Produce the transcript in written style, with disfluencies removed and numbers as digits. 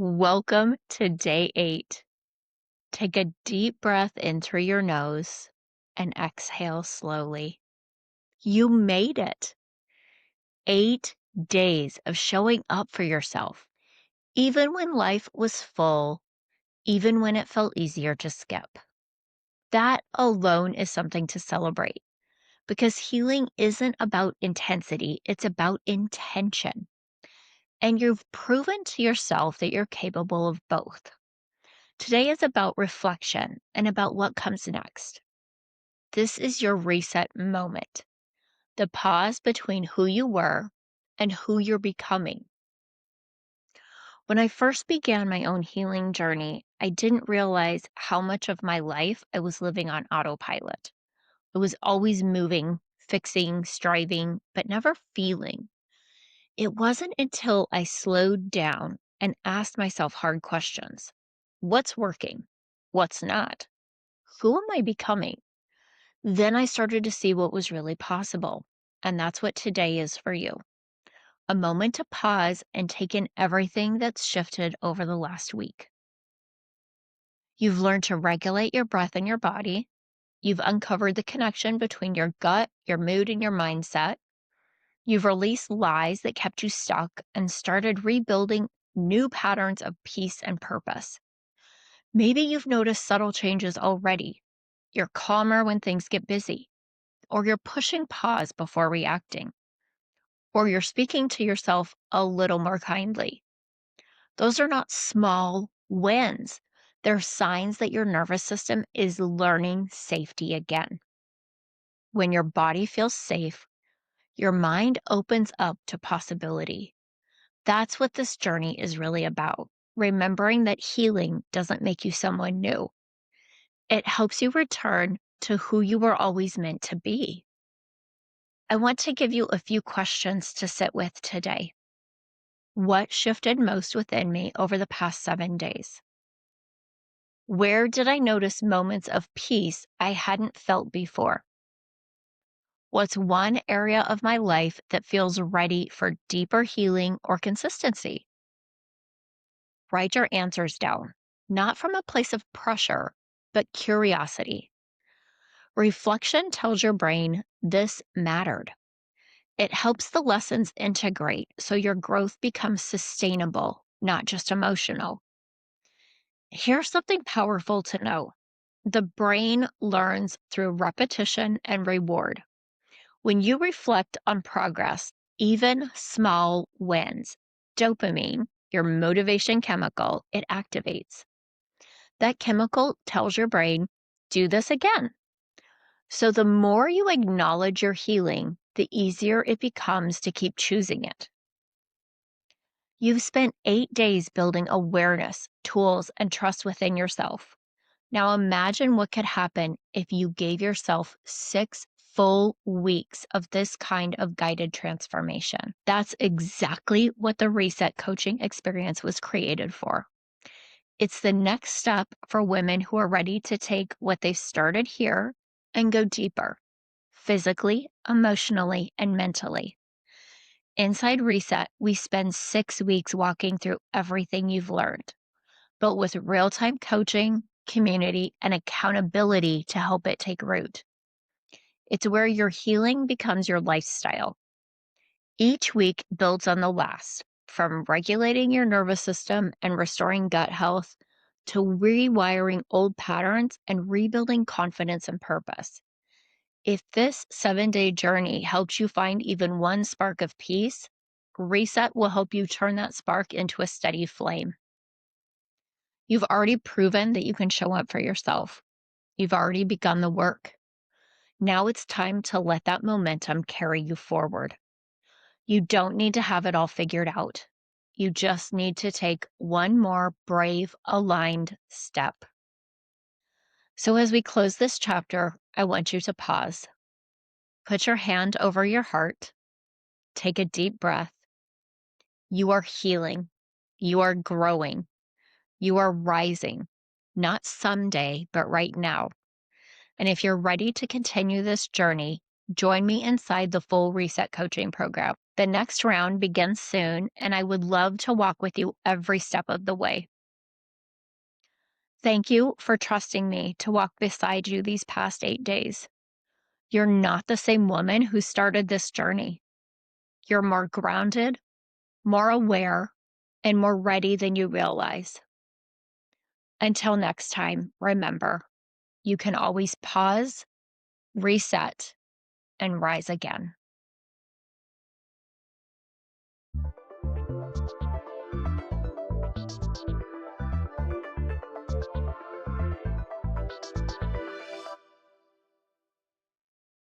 Welcome to day 8. Take a deep breath in through your nose and exhale slowly. You made it. 8 days of showing up for yourself, even when life was full, even when it felt easier to skip. That alone is something to celebrate because healing isn't about intensity, it's about intention. And you've proven to yourself that you're capable of both. Today is about reflection and about what comes next. This is your reset moment, the pause between who you were and who you're becoming. When I first began my own healing journey, I didn't realize how much of my life I was living on autopilot. I was always moving, fixing, striving, but never feeling. It wasn't until I slowed down and asked myself hard questions. What's working? What's not? Who am I becoming? Then I started to see what was really possible. And that's what today is for you. A moment to pause and take in everything that's shifted over the last week. You've learned to regulate your breath and your body. You've uncovered the connection between your gut, your mood, and your mindset. You've released lies that kept you stuck and started rebuilding new patterns of peace and purpose. Maybe you've noticed subtle changes already. You're calmer when things get busy, or you're pushing pause before reacting, or you're speaking to yourself a little more kindly. Those are not small wins. They're signs that your nervous system is learning safety again. When your body feels safe, your mind opens up to possibility. That's what this journey is really about. Remembering that healing doesn't make you someone new. It helps you return to who you were always meant to be. I want to give you a few questions to sit with today. What shifted most within me over the past 7 days? Where did I notice moments of peace I hadn't felt before? What's one area of my life that feels ready for deeper healing or consistency? Write your answers down, not from a place of pressure, but curiosity. Reflection tells your brain this mattered. It helps the lessons integrate so your growth becomes sustainable, not just emotional. Here's something powerful to know. The brain learns through repetition and reward. When you reflect on progress, even small wins, dopamine, your motivation chemical, it activates. That chemical tells your brain, do this again. So the more you acknowledge your healing, the easier it becomes to keep choosing it. You've spent 8 days building awareness, tools, and trust within yourself. Now imagine what could happen if you gave yourself 6 full weeks of this kind of guided transformation. That's exactly what the Reset Coaching Experience was created for. It's the next step for women who are ready to take what they've started here and go deeper, physically, emotionally, and mentally. Inside Reset, we spend 6 weeks walking through everything you've learned, but with real-time coaching, community, and accountability to help it take root. It's where your healing becomes your lifestyle. Each week builds on the last, from regulating your nervous system and restoring gut health to rewiring old patterns and rebuilding confidence and purpose. If this 7-day journey helps you find even one spark of peace, Reset will help you turn that spark into a steady flame. You've already proven that you can show up for yourself. You've already begun the work. Now it's time to let that momentum carry you forward. You don't need to have it all figured out. You just need to take one more brave, aligned step. So as we close this chapter, I want you to pause. Put your hand over your heart. Take a deep breath. You are healing. You are growing. You are rising. Not someday, but right now. And if you're ready to continue this journey, join me inside the full Reset Coaching program. The next round begins soon, and I would love to walk with you every step of the way. Thank you for trusting me to walk beside you these past 8 days. You're not the same woman who started this journey. You're more grounded, more aware, and more ready than you realize. Until next time, remember, you can always pause, reset, and rise again.